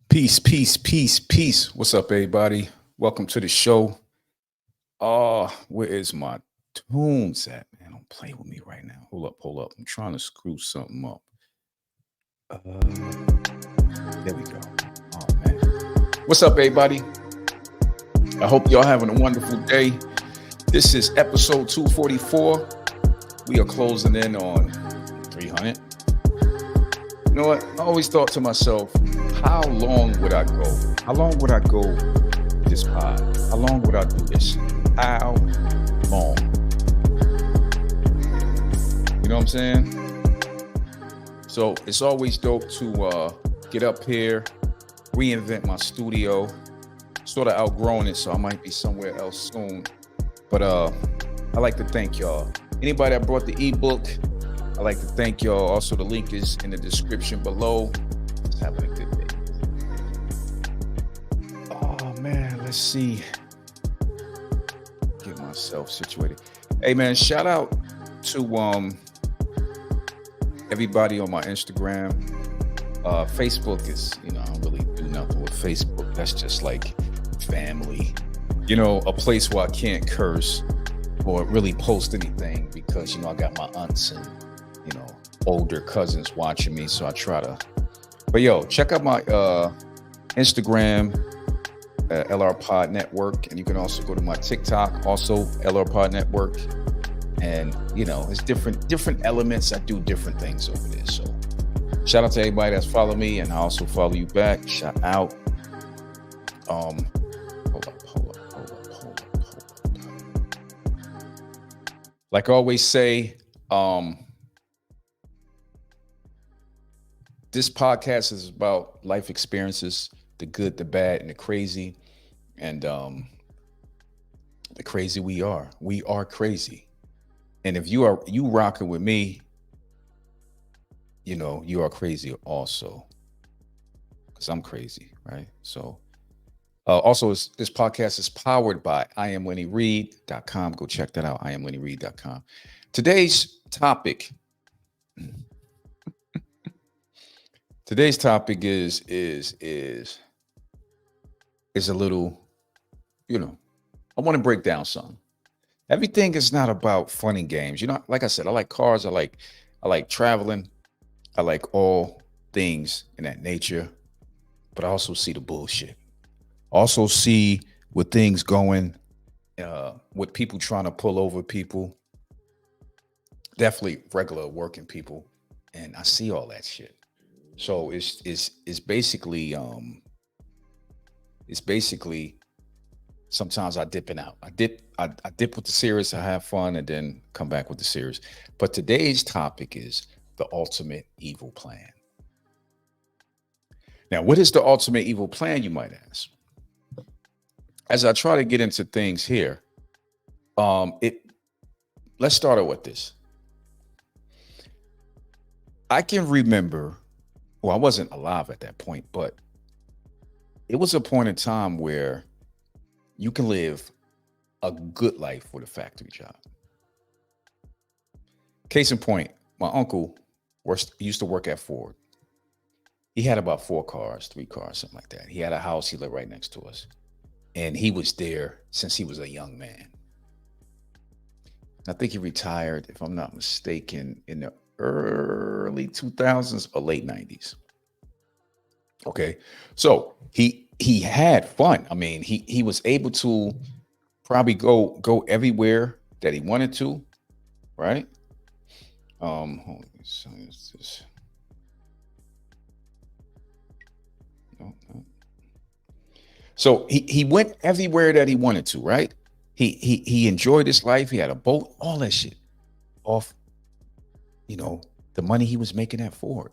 Peace, peace, peace, peace. What's up, everybody? Welcome to the show. Where is my tunes at? Man, don't play with me right now. Hold up. I'm trying to screw something up. There we go. Oh man. What's up, everybody? I hope y'all having a wonderful day. This is episode 244. We are closing in on 300. You know what? I always thought to myself, how long would I go? How long would I go this pod? How long would I do this? How long? You know what I'm saying? So it's always dope to get up here, reinvent my studio. Sort of outgrown it, so I might be somewhere else soon. But I like to thank y'all. Anybody that brought the ebook, I like to thank y'all. Also, the link is in the description below. Just having a good day. Oh man, let's see. Get myself situated. Hey man, shout out to everybody on my Instagram. Facebook is, I don't really do nothing with Facebook. That's just like family. A place where I can't curse or really post anything because I got my aunts and older cousins watching me, so I try to. But yo, check out my Instagram, LR Pod Network, and you can also go to my TikTok, also LR Pod Network. And it's different elements. I do different things over there. So shout out to everybody that's followed me, and I also follow you back. Shout out. Hold up. Like I always say, this podcast is about life experiences, the good, the bad, and the crazy. And the crazy we are. We are crazy. And if you rocking with me, you are crazy also. Because I'm crazy, right? So also this podcast is powered by IamWinnieReed.com. Go check that out, IamWinnieReed.com. Today's topic is a little, I want to break down something. Everything is not about fun and games. Like I said, I like cars. I like traveling. I like all things in that nature, but I also see the bullshit. Also see with things going, with people trying to pull over people, definitely regular working people. And I see all that shit. So it's basically sometimes I dip in out. I dip with the series, I have fun, and then come back with the series. But today's topic is the ultimate evil plan. Now, what is the ultimate evil plan, you might ask? As I try to get into things here, let's start out with this. I can remember. Well, I wasn't alive at that point, but it was a point in time where you can live a good life with a factory job. Case in point, my uncle used to work at Ford. He had about 3 cars, something like that. He had a house. He lived right next to us. And he was there since he was a young man. I think he retired, if I'm not mistaken, in the early 2000s or late 90s. Okay, so he had fun. I mean, he was able to probably go everywhere that he wanted to, right? Hold on, this. So he went everywhere that he wanted to, right? He enjoyed his life. He had a boat, all that shit off, you know, the money he was making at Ford,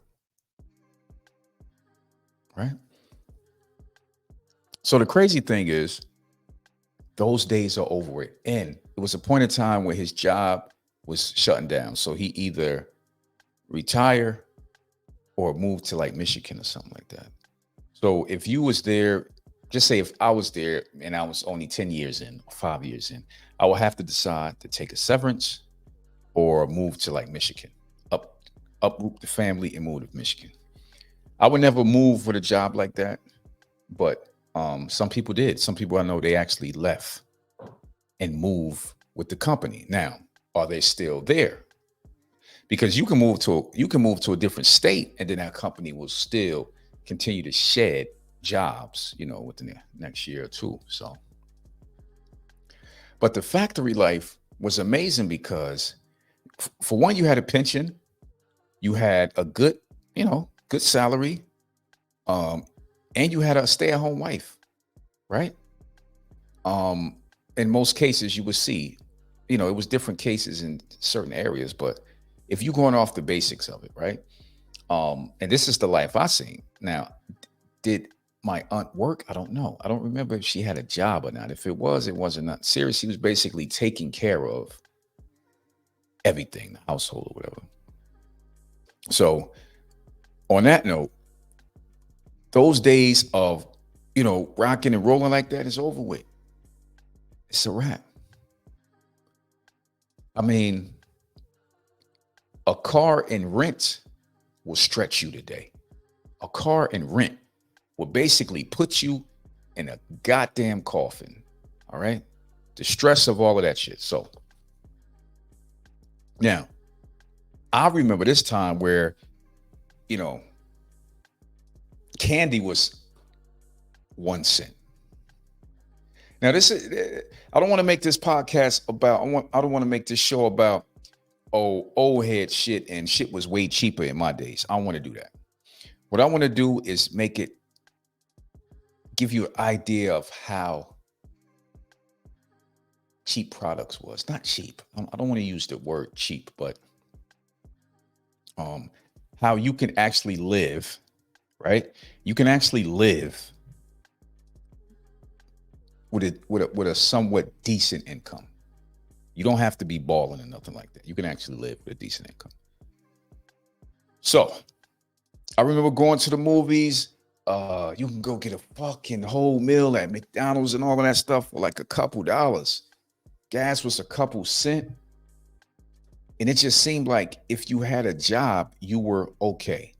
right? So the crazy thing is, those days are over with. And it was a point in time where his job was shutting down. So he either retire or move to like Michigan or something like that. So if you was there, just say if I was there and I was only 10 years in or 5 years in, I would have to decide to take a severance or move to like Michigan, uproot the family and move to Michigan. I would never move with a job like that, but some people did. Some people I know, they actually left and move with the company. Now, are they still there? Because you can move to a different state, and then that company will still continue to shed jobs, within the next year or two. So, but the factory life was amazing because, for one, you had a pension, you had a good salary, um, and you had a stay-at-home wife, right? Um, in most cases, you would see, it was different cases in certain areas, but if you're going off the basics of it, right? And this is the life I seen. Now, did my aunt work? I don't know. I don't remember if she had a job or not. If it was, it wasn't not serious. She was basically taking care of everything, the household or whatever. So, on that note, those days of, rocking and rolling like that is over with. It's a wrap. I mean, a car in rent will stretch you today. A car in rent will basically put you in a goddamn coffin. All right. The stress of all of that shit. So now I remember this time where, candy was 1 cent. Now I don't want to make this podcast about, I don't want to make this show about, old head shit and shit was way cheaper in my days. I don't want to do that. What I want to do is give you an idea of how cheap products was. Not cheap. I don't want to use the word cheap, but how you can actually live, right? You can actually live with a somewhat decent income. You don't have to be balling or nothing like that. You can actually live with a decent income. So I remember going to the movies. You can go get a fucking whole meal at McDonald's and all of that stuff for like a couple dollars. Gas was a couple cent. And it just seemed like if you had a job, you were okay.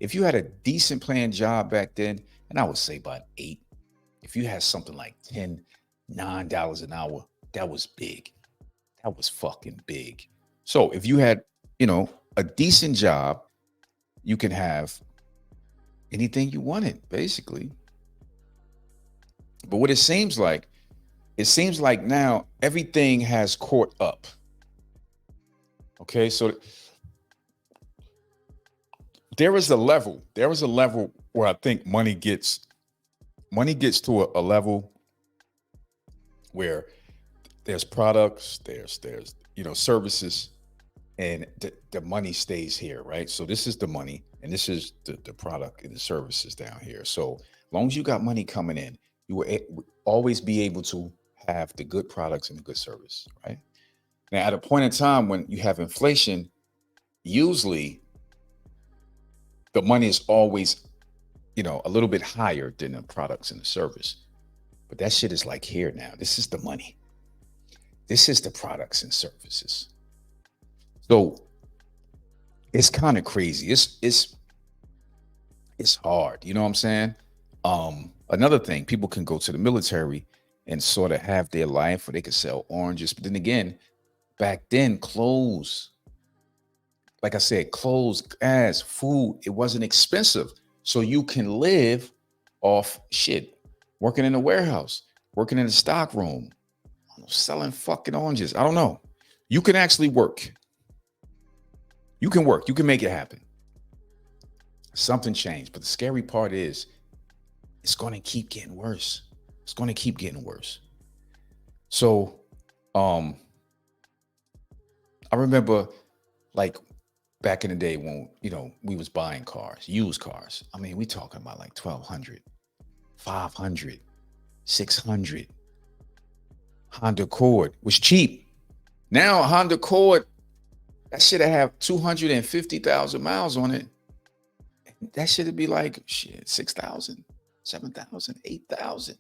If you had a decent paying job back then, and I would say about 8, if you had something like $9 an hour, that was big. That was fucking big. So if you had, a decent job, you can have anything you wanted, basically. But what it seems like now everything has caught up. Okay, so there is a level where I think money gets to a level where there's products, there's services, and the money stays here, right? So this is the money, and this is the product and the services down here. So as long as you got money coming in, you will always be able to have the good products and the good service, right? Now, at a point in time when you have inflation, usually the money is always, a little bit higher than the products and the service. But that shit is like here now. This is the money. This is the products and services. So it's kind of crazy. It's hard. You know what I'm saying? Another thing, people can go to the military and sort of have their life, or they could sell oranges. But then again, back then, clothes, like I said, clothes, gas, food, it wasn't expensive. So you can live off shit, working in a warehouse, working in a stock room, selling fucking oranges. I don't know. You can actually work. You can work. You can make it happen. Something changed. But the scary part is it's going to keep getting worse. It's going to keep getting worse. So, um, I remember like back in the day when, we was buying cars, used cars. I mean, we talking about like 1,200, 500, 600. Honda Accord was cheap. Now Honda Accord, that should have 250,000 miles on it. That should be like shit, 6,000, 7,000, 8,000.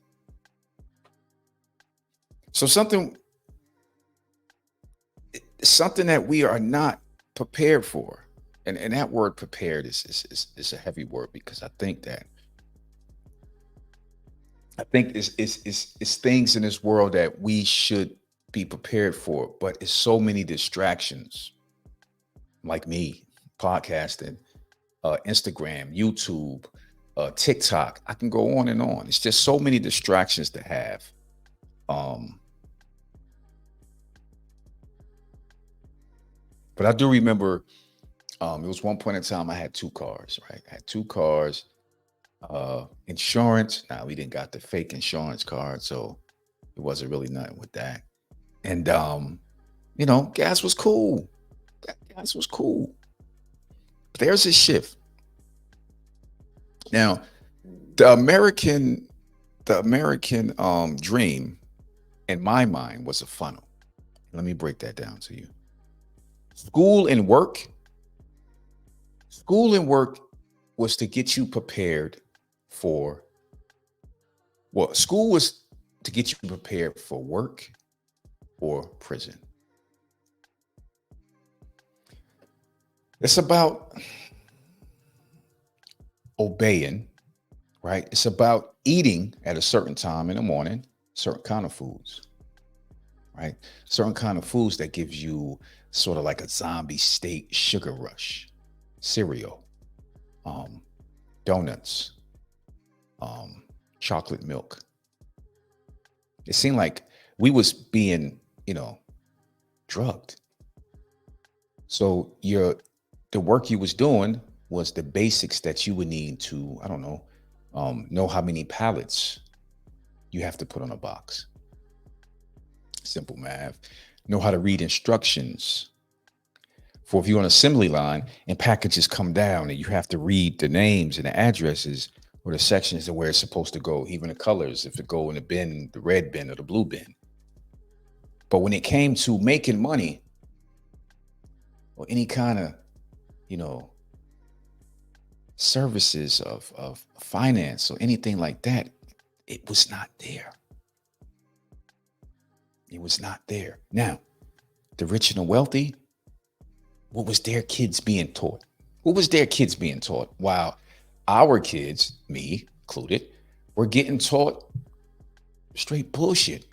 So something that we are not prepared for. And that word prepared is a heavy word, because I think it's things in this world that we should be prepared for, but it's so many distractions, like me, podcasting, Instagram, YouTube, TikTok. I can go on and on. It's just so many distractions to have. Um, but I do remember, it was one point in time I had two cars, right? I had two cars, insurance. Now we didn't got the fake insurance card, so it wasn't really nothing with that. And gas was cool. Gas was cool. There's a shift. Now, the American, dream in my mind was a funnel. Let me break that down to you. School and work. School and work was to get you prepared for, well, school was to get you prepared for work or prison. It's about obeying, right? It's about eating at a certain time in the morning, certain kind of foods, right? Certain kind of foods that gives you sort of like a zombie state sugar rush. Cereal, donuts, chocolate milk. It seemed like we was being, drugged. So the work you was doing was the basics that you would need to, I don't know how many pallets you have to put on a box. Simple math. Know how to read instructions. For if you're on assembly line and packages come down and you have to read the names and the addresses or the sections and where it's supposed to go, even the colors, if it go in the bin, the red bin or the blue bin. But when it came to making money or any kind of, services of finance or anything like that, it was not there. It was not there. Now, the rich and the wealthy, what was their kids being taught? What was their kids being taught? While our kids, me included, were getting taught straight bullshit.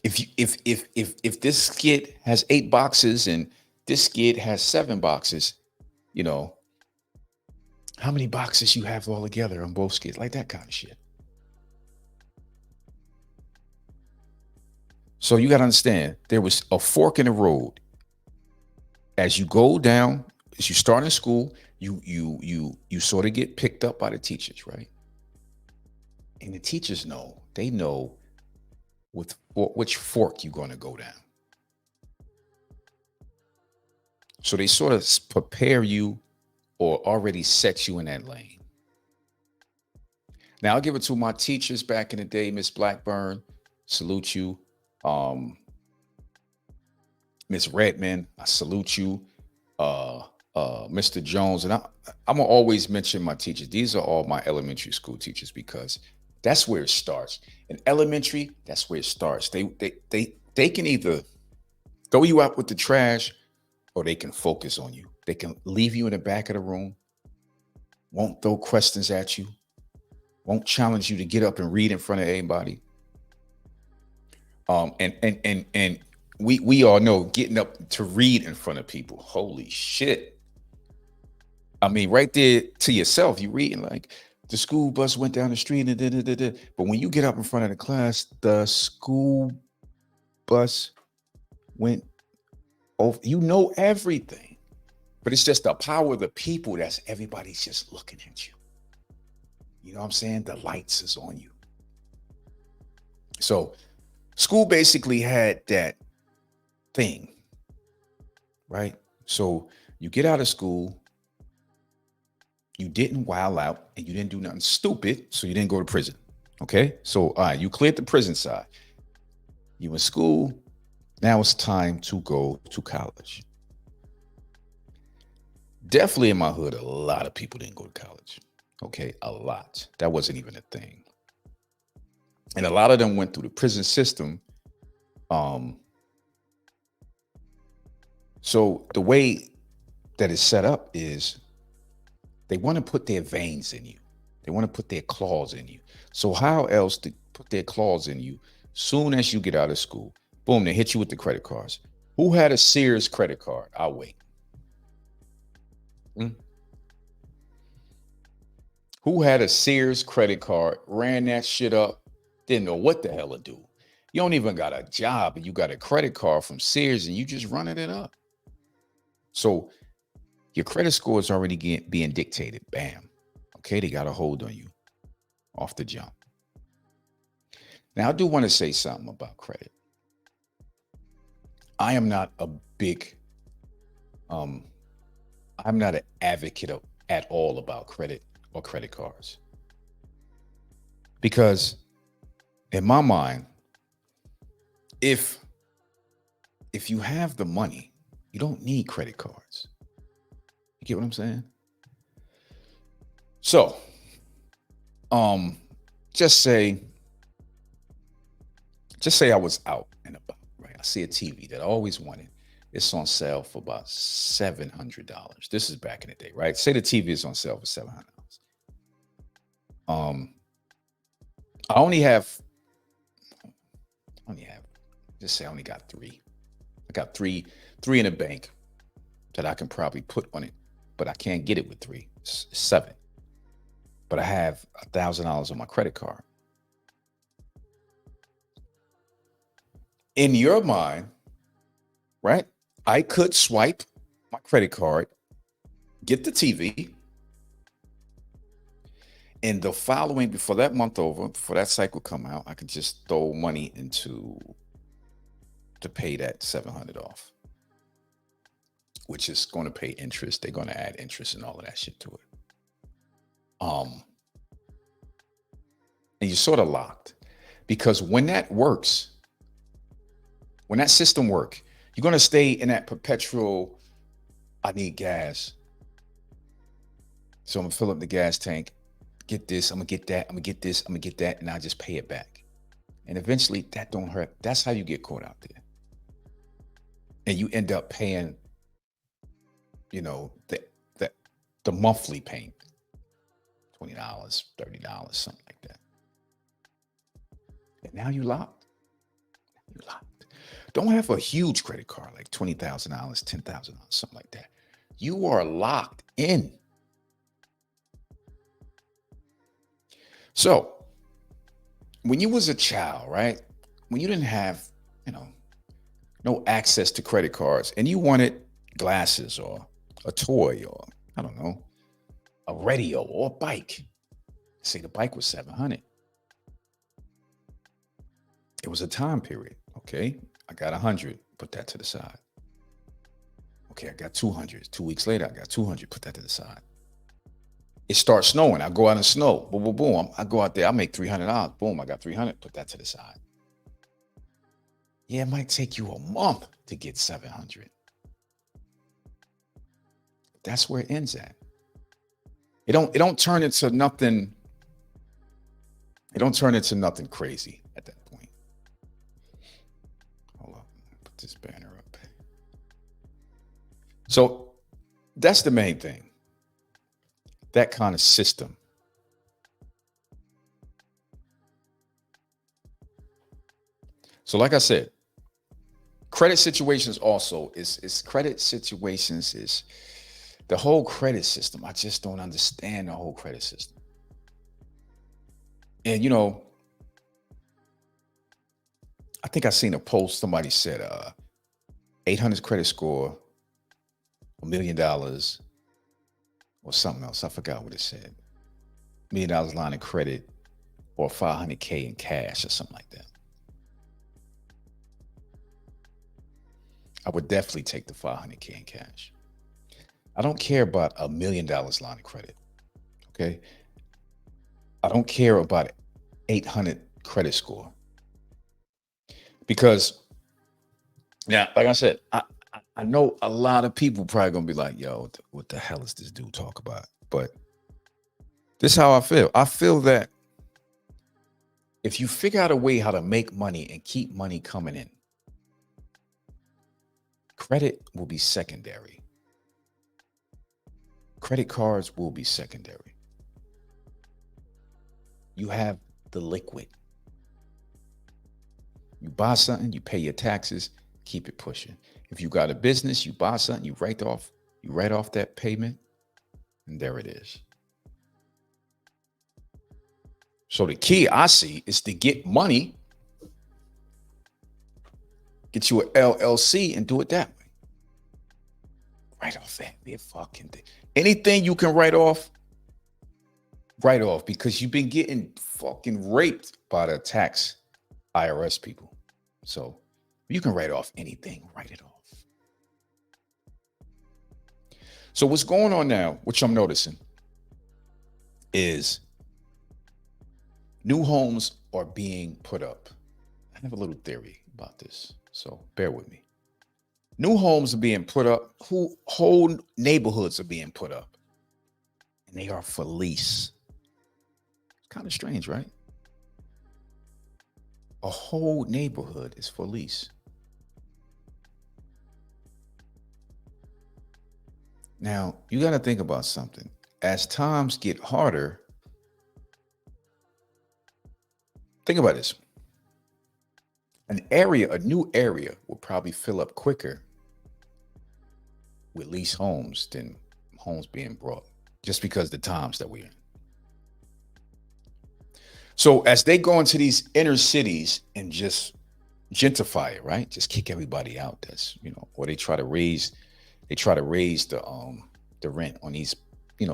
If this skid has 8 boxes and this skid has 7 boxes, how many boxes you have all together on both skids, like that kind of shit. So you got to understand, there was a fork in the road. As you go down, as you start in school, you sort of get picked up by the teachers, right? And the teachers they know with which fork you're going to go down. So they sort of prepare you or already set you in that lane. Now I'll give it to my teachers back in the day, Miss Blackburn, salute you. Miss Redmond, I salute you. Mr. Jones, and I'm gonna always mention my teachers. These are all my elementary school teachers because that's where it starts. In elementary, that's where it starts. They can either throw you out with the trash or they can focus on you. They can leave you in the back of the room, won't throw questions at you, won't challenge you to get up and read in front of anybody. And we all know getting up to read in front of people. Holy shit. I mean, right there to yourself, you reading like the school bus went down the street and da. But when you get up in front of the class, the school bus went over, everything. But it's just the power of the people that's everybody's just looking at you. You know what I'm saying? The lights is on you. So school basically had that thing, right? So you get out of school, you didn't wild out, and you didn't do nothing stupid, so you didn't go to prison. Okay? So all right, you cleared the prison side. You in school, now it's time to go to college. Definitely in my hood, a lot of people didn't go to college. Okay, a lot. That wasn't even a thing. And a lot of them went through the prison system. Um, so the way that it's set up is they want to put their veins in you. They want to put their claws in you. So how else to put their claws in you? Soon as you get out of school, boom, they hit you with the credit cards. Who had a Sears credit card? I'll wait. Hmm? Who had a Sears credit card, ran that shit up, didn't know what the hell to do? You don't even got a job and you got a credit card from Sears and you just running it up. So your credit score is already being dictated. Bam. Okay, they got a hold on you off the jump. Now, I do want to say something about credit. I am not a big, um, I'm not an advocate of, at all about credit or credit cards. Because in my mind, if you have the money, you don't need credit cards. You get what I'm saying? So, um, just say I was out and about, right? I see a TV that I always wanted. It's on sale for about $700. This is back in the day, right? Say the TV is on sale for $700. Um, I only have, just say I only got three. I got three in the bank that I can probably put on it, but I can't get it with three. It's seven. But I have $1,000 on my credit card. In your mind, right? I could swipe my credit card, get the TV, and the following, before that month over, before that cycle come out, I can just throw money into to pay that 700 off, which is going to pay interest. They're going to add interest and all of that shit to it. And you're sort of locked because when that works, when that system works, you're going to stay in that perpetual, I need gas. So I'm going to fill up the gas tank, get this, I'm going to get that, I'm going to get this, I'm going to get that, and I'll just pay it back. And eventually that don't hurt. That's how you get caught out there. And you end up paying, the monthly payment, $20, $30, something like that. And now you locked. You're locked. Don't have a huge credit card like $20,000, $10,000, something like that. You are locked in. So when you was a child, right? When you didn't have, no access to credit cards and you wanted glasses or a toy or, I don't know, a radio or a bike. Say the bike was 700. It was a time period. Okay. I got 100, put that to the side. Okay. I got 200. 2 weeks later, I got 200, put that to the side. It starts snowing. I go out in snow. Boom, boom, boom. I go out there. I make $300. Boom. I got 300. Put that to the side. Yeah, it might take you a month to get 700. That's where it ends at. It don't turn into nothing. It don't turn into nothing crazy at that point. Hold up. Put this banner up. So that's the main thing. That kind of system. So like I said, credit situations also is credit situations is the whole credit system. I just don't understand the whole credit system. And I think I seen a post, somebody said 800 credit score $1 million or something else. I forgot what it said. $1 million line of credit or 500K in cash or something like that. I would definitely take the 500K in cash. I don't care about $1 million line of credit. Okay. I don't care about 800 credit score because now, like I said, I know a lot of people probably gonna be like, "Yo, what the hell is this dude talk about?" But this is how I feel. I feel that if you figure out a way how to make money and keep money coming in, credit will be secondary. Credit cards will be secondary. You have the liquid. You buy something, you pay your taxes, keep it pushing. If you got a business, you buy something, you write off that payment, and there it is. So the key I see is to get money, get you an LLC and do it that way. Write off that fucking thing. Anything you can write off because you've been getting fucking raped by the tax IRS people. So you can write off anything, write it off. So what's going on now, which I'm noticing, is new homes are being put up. I have a little theory about this, so bear with me. New homes are being put up, whole neighborhoods are being put up, and they are for lease. Kind of strange, right? A whole neighborhood is for lease. Now, you got to think about something. As times get harder, think about this. A new area will probably fill up quicker with lease homes than homes being brought, just because the times that we're in. So as they go into these inner cities and just gentrify it, right? Just kick everybody out. That's, or they try to raise the rent on these,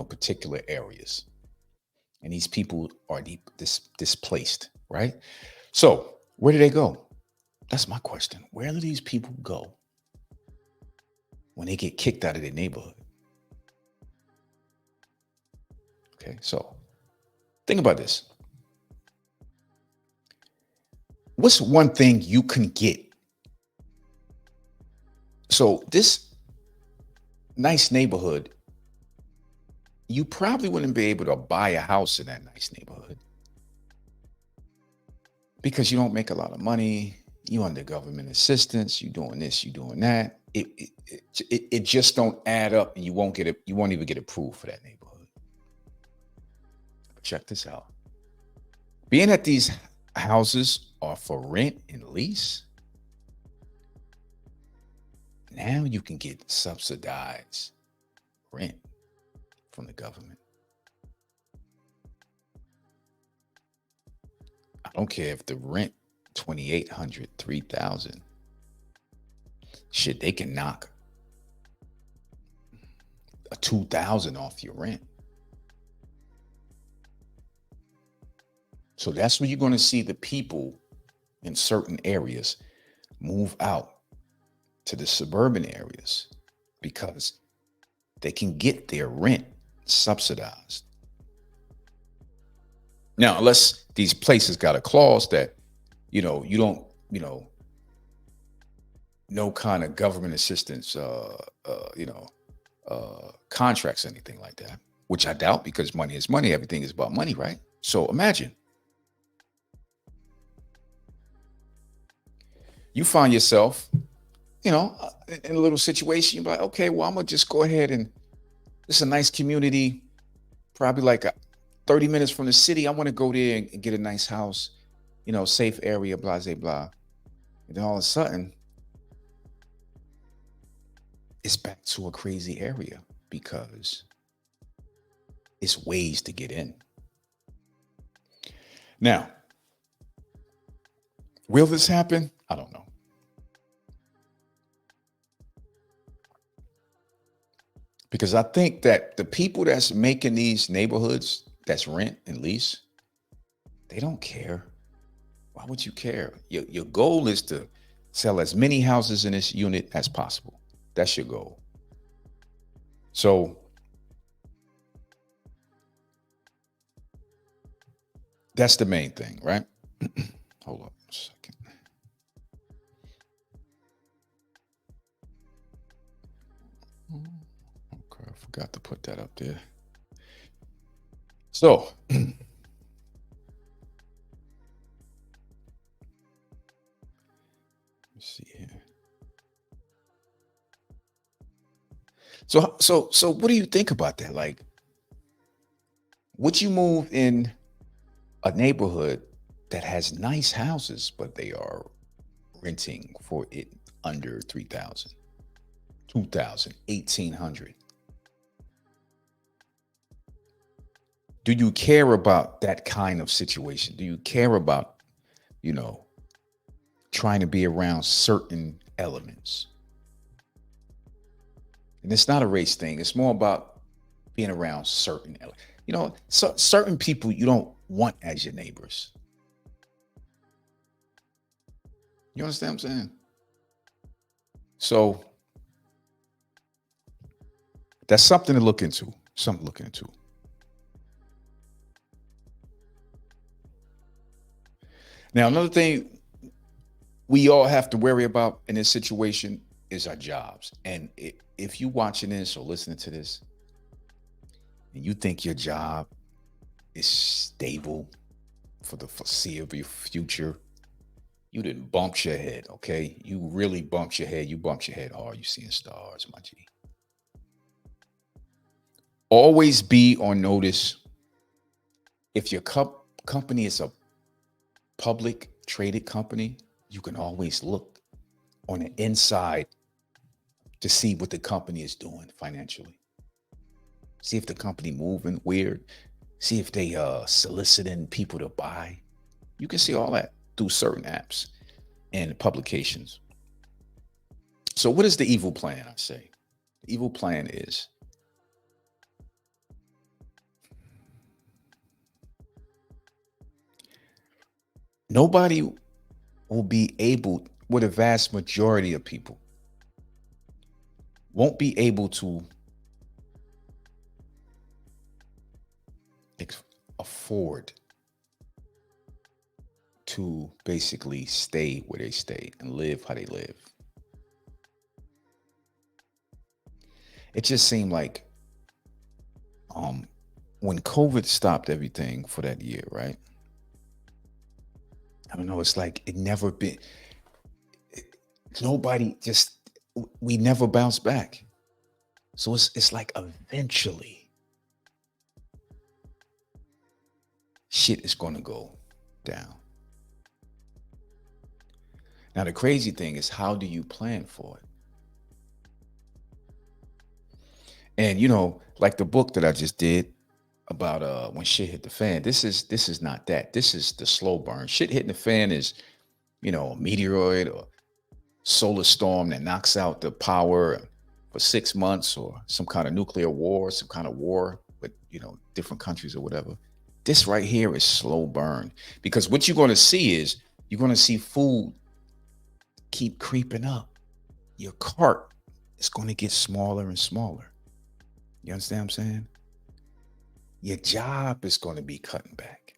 particular areas. And these people are displaced, right? So where do they go? That's my question. Where do these people go when they get kicked out of their neighborhood? Okay, so think about this. What's one thing you can get? So this nice neighborhood, you probably wouldn't be able to buy a house in that nice neighborhood because you don't make a lot of money. You under government assistance. You doing this. You doing that. It just don't add up, and you won't even get approved for that neighborhood. But check this out. Being that these houses are for rent and lease, now you can get subsidized rent from the government. I don't care if the rent $2,800, $3,000. Shit, they can knock a $2,000 off your rent. So that's when you're going to see the people in certain areas move out to the suburban areas because they can get their rent subsidized. Now, unless these places got a clause that, you don't, no kind of government assistance, contracts, anything like that, which I doubt because money is money. Everything is about money, right? So imagine you find yourself, in a little situation. You're like, okay, well, I'm going to just go ahead and this is a nice community, probably like 30 minutes from the city. I want to go there and get a nice house, safe area, blah, blah, blah. And then all of a sudden, it's back to a crazy area because it's ways to get in. Now, will this happen? I don't know. Because I think that the people that's making these neighborhoods that's rent and lease, they don't care. Why would you care? Your goal is to sell as many houses in this unit as possible. That's your goal. So that's the main thing, right? Hold up a second. Okay, I forgot to put that up there. So let's see here. So what do you think about that? Like, would you move in a neighborhood that has nice houses, but they are renting for it under 3,000, 2,000, 1,800? Do you care about that kind of situation? Do you care about, you know, trying to be around certain elements? And it's not a race thing. It's more about being around certain elements. You know, so certain people you don't want as your neighbors. You understand what I'm saying? So that's something to look into. Something to look into. Now, another thing we all have to worry about in this situation is our jobs. And if you watching this or listening to this, and you think your job is stable for the foreseeable future, you didn't bump your head, okay? You really bumped your head. You bumped your head hard. You seeing stars, my G. Always be on notice. If your company is a public traded company, you can always look on the inside to see what the company is doing financially. See if the company moving weird. See if they soliciting people to buy. You can see all that through certain apps and publications. So what is the evil plan, I say? The evil plan is nobody will be able, with a vast majority of people, won't be able to afford to basically stay where they stay and live how they live. It just seemed like when COVID stopped everything for that year, right? I don't know, it's like it never been, nobody just, we never bounced back. So it's like eventually shit is going to go down. Now, the crazy thing is, how do you plan for it? And, you know, like the book that I just did about when shit hit the fan, this is not that. This is the slow burn. Shit hitting the fan is, you know, a meteoroid or solar storm that knocks out the power for 6 months, or some kind of nuclear war, some kind of war with, you know, different countries or whatever. This right here is slow burn, because what you're going to see is you're going to see food keep creeping up. Your cart is going to get smaller and smaller. You understand what I'm saying? Your job is going to be cutting back,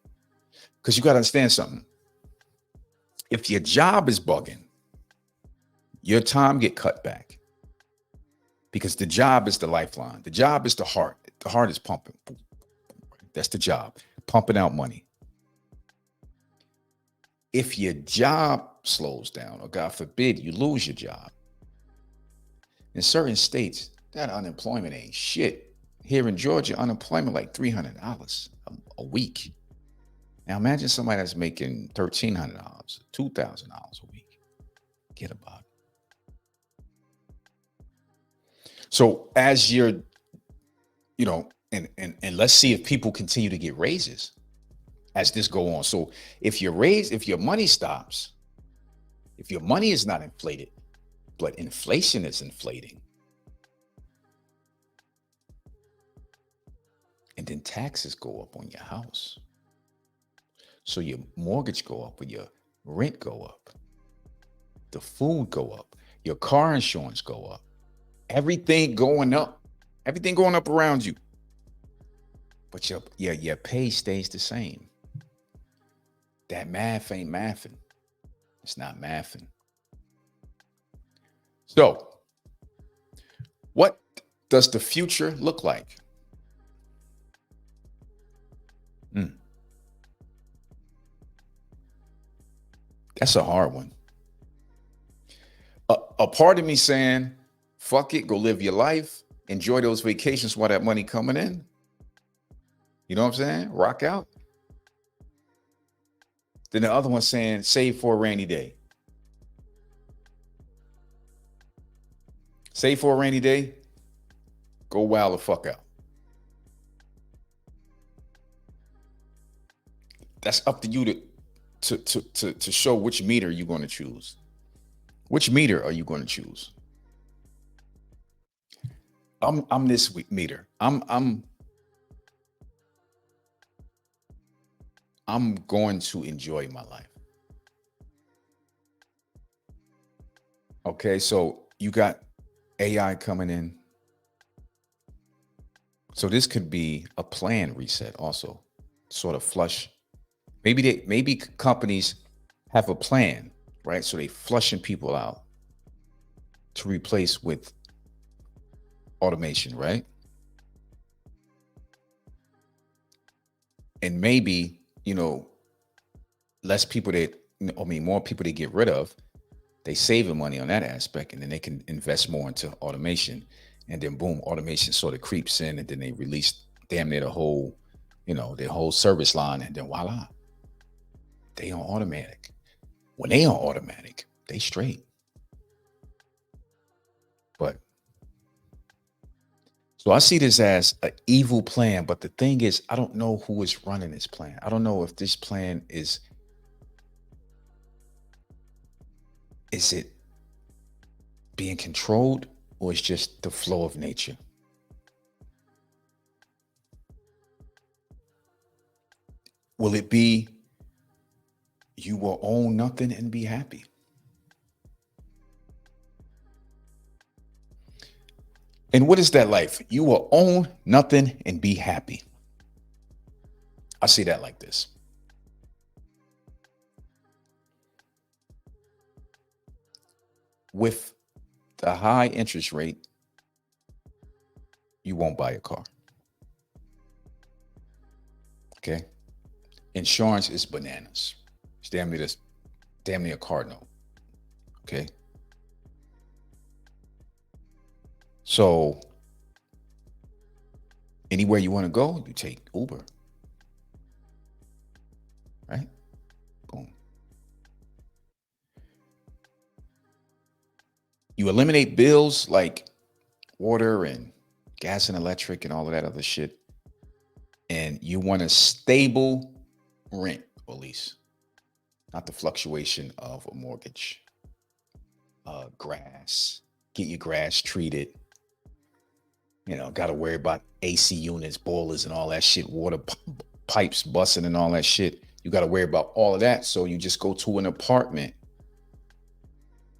because you got to understand something. If your job is bugging, your time get cut back, because the job is the lifeline. The job is the heart. The heart is pumping. That's the job, pumping out money. If your job slows down, or God forbid you lose your job, in certain states, that unemployment ain't shit. Here in Georgia, unemployment like $300 a week. Now imagine somebody that's making $1,300, $2,000 a week. Get about it. So as you're, you know, and let's see if people continue to get raises as this go on. So if your money stops, if your money is not inflated, but inflation is inflating, then taxes go up on your house. So your mortgage go up, or your rent go up, the food go up, your car insurance go up, everything going up, everything going up around you. But your pay stays the same. That math ain't mathing. It's not mathing. So, what does the future look like? That's a hard one. A part of me saying, fuck it, go live your life, enjoy those vacations while that money coming in. You know what I'm saying? Rock out. Then the other one saying, save for a rainy day. Save for a rainy day, go wild the fuck out. That's up to you to show which meter you're going to choose. Which meter are you going to choose? I'm this meter. I'm going to enjoy my life. Okay, so you got AI coming in. So this could be a plan reset also, sort of flush. Maybe companies have a plan, right? So they flushing people out to replace with automation, right? And maybe, less people more people they get rid of, they saving money on that aspect, and then they can invest more into automation, and then boom, automation sort of creeps in, and then they release damn near the whole, their whole service line, and then voila, they on automatic. When they on automatic, they straight. But so I see this as an evil plan, but the thing is, I don't know who is running this plan. I don't know if this plan is it being controlled, or it's just the flow of nature. Will it be you will own nothing and be happy? And what is that life? You will own nothing and be happy. I see that like this. With the high interest rate, you won't buy a car. Okay. Insurance is bananas. It's damn near a car note. Okay. So anywhere you want to go, you take Uber. Right? Boom. You eliminate bills like water and gas and electric and all of that other shit. And you want a stable rent, or lease, not the fluctuation of a mortgage. Grass, get your grass treated. Got to worry about AC units, boilers, and all that shit, water pipes busting and all that shit. You got to worry about all of that. So you just go to an apartment,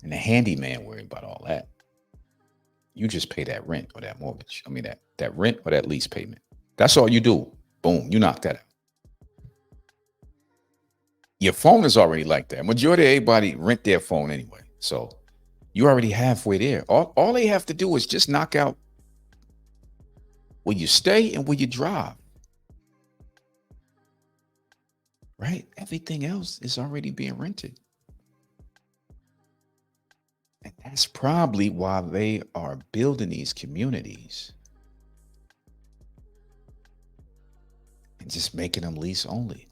and the handyman worry about all that. You just pay that rent or that mortgage. I mean, that rent or that lease payment. That's all you do. Boom, you knock that out. Your phone is already like that. Majority of everybody rent their phone anyway. So you're already halfway there. All they have to do is just knock out where you stay and where you drive. Right? Everything else is already being rented. And that's probably why they are building these communities and just making them lease only.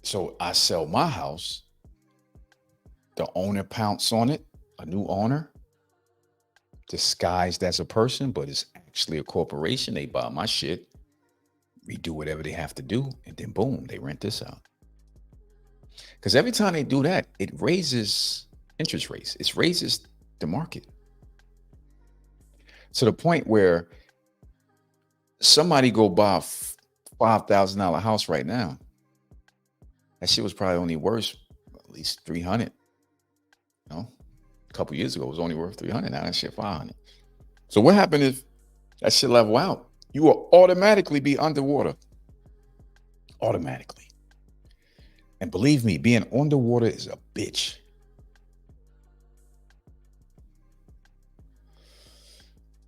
So I sell my house, the owner pounce on it, a new owner, disguised as a person, but it's actually a corporation. They buy my shit, redo whatever they have to do, and then boom, they rent this out. Because every time they do that, it raises interest rates. It raises the market to the point where Somebody go buy a $5,000 house right now. That shit was probably only worth at least 300. You know, a couple years ago it was only worth 300. Now that shit 500. So what happened if that shit level out? You will automatically be underwater. Automatically. And believe me, being underwater is a bitch.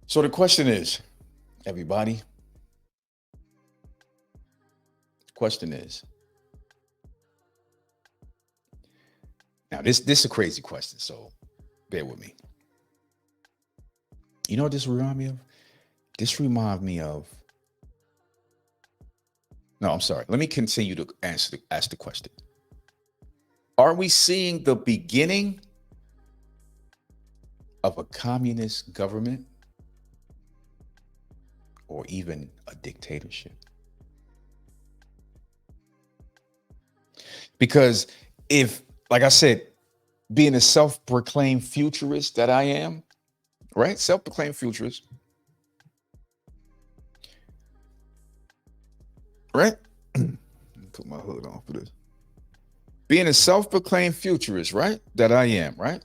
So the question is, everybody, the question is, now this is a crazy question, so bear with me. You know what this reminds me of? This reminds me of. No, I'm sorry. Let me continue to ask the question. Are we seeing the beginning of a communist government or even a dictatorship? Because if, like I said, being a self-proclaimed futurist that I am, right? Self-proclaimed futurist, right? Put my hood on for this. Being a self-proclaimed futurist, right? That I am, right?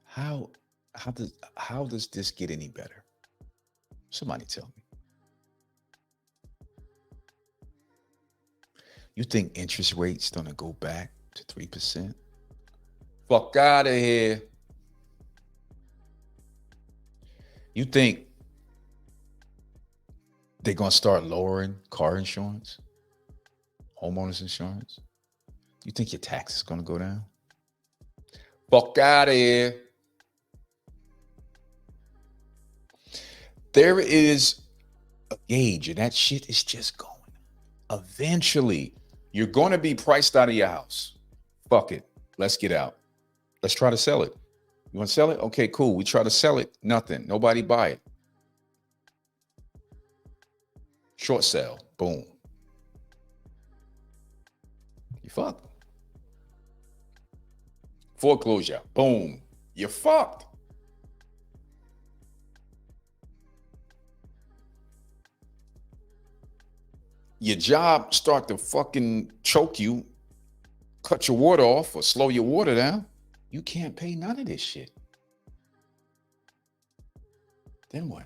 How does this get any better? Somebody tell me. You think interest rates gonna go back to 3%? Fuck out of here. You think they're gonna start lowering car insurance, homeowners insurance? You think your tax is gonna go down? Fuck out of here. There is a gauge, and that shit is just going. Eventually, you're going to be priced out of your house. Fuck it. Let's get out. Let's try to sell it. You want to sell it? Okay, cool. We try to sell it. Nothing. Nobody buy it. Short sale. Boom. You fucked. Foreclosure. Boom. You're fucked. Your job start to fucking choke you, cut your water off or slow your water down. You can't pay none of this shit. Then what?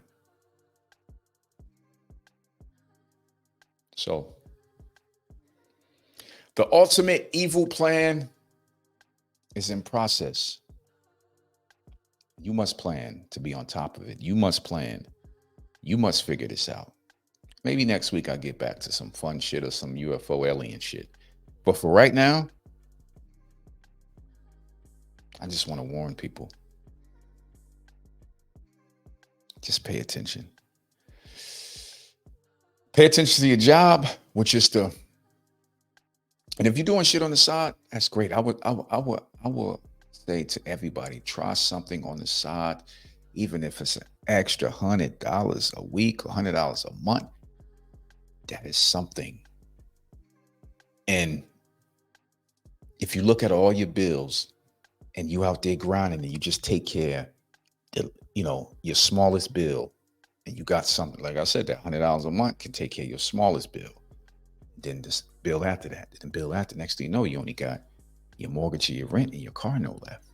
So the ultimate evil plan is in process. You must plan to be on top of it. You must plan. You must figure this out. Maybe next week I'll get back to some fun shit or some UFO alien shit. But for right now, I just want to warn people. Just pay attention. Pay attention to your job, which is and if you're doing shit on the side, that's great. I would say to everybody, try something on the side, even if it's an extra $100 a week, $100 a month. That is something. And if you look at all your bills and you out there grinding and you just take care of your smallest bill, and you got something, like I said, that $100 a month can take care of your smallest bill. Then this bill after that, then the bill after, next thing you know, you only got your mortgage or your rent and your car note left.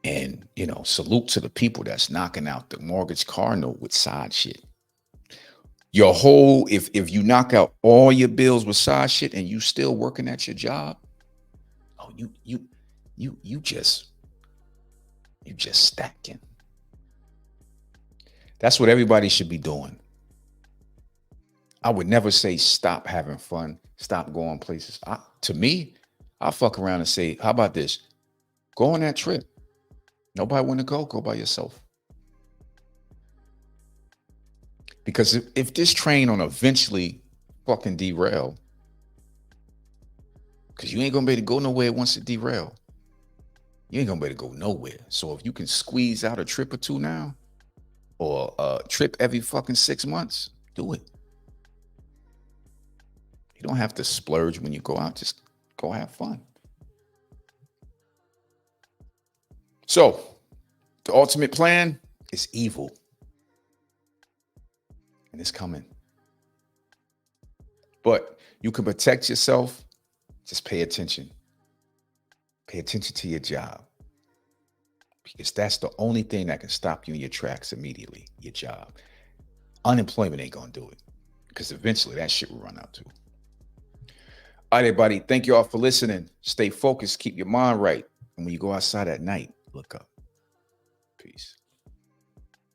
And, salute to the people that's knocking out the mortgage car note with side shit. Your whole, if you knock out all your bills with side shit and you still working at your job, oh, you just stacking. That's what everybody should be doing. I would never say stop having fun, stop going places. To me, I'll fuck around and say, how about this? Go on that trip. Nobody want to go by yourself. Because if this train on eventually fucking derail, because you ain't gonna be able to go nowhere once it derail. You ain't gonna be able to go nowhere. So if you can squeeze out a trip or two now, or a trip every fucking 6 months, do it. You don't have to splurge when you go out. Just go have fun. So the ultimate plan is evil. and it's coming. But you can protect yourself. Just pay attention. Pay attention to your job, because that's the only thing that can stop you in your tracks immediately. Your job. Unemployment ain't gonna do it, because eventually that shit will run out too. All right, everybody. Thank you all for listening. Stay focused. Keep your mind right. And when you go outside at night, look up. Peace.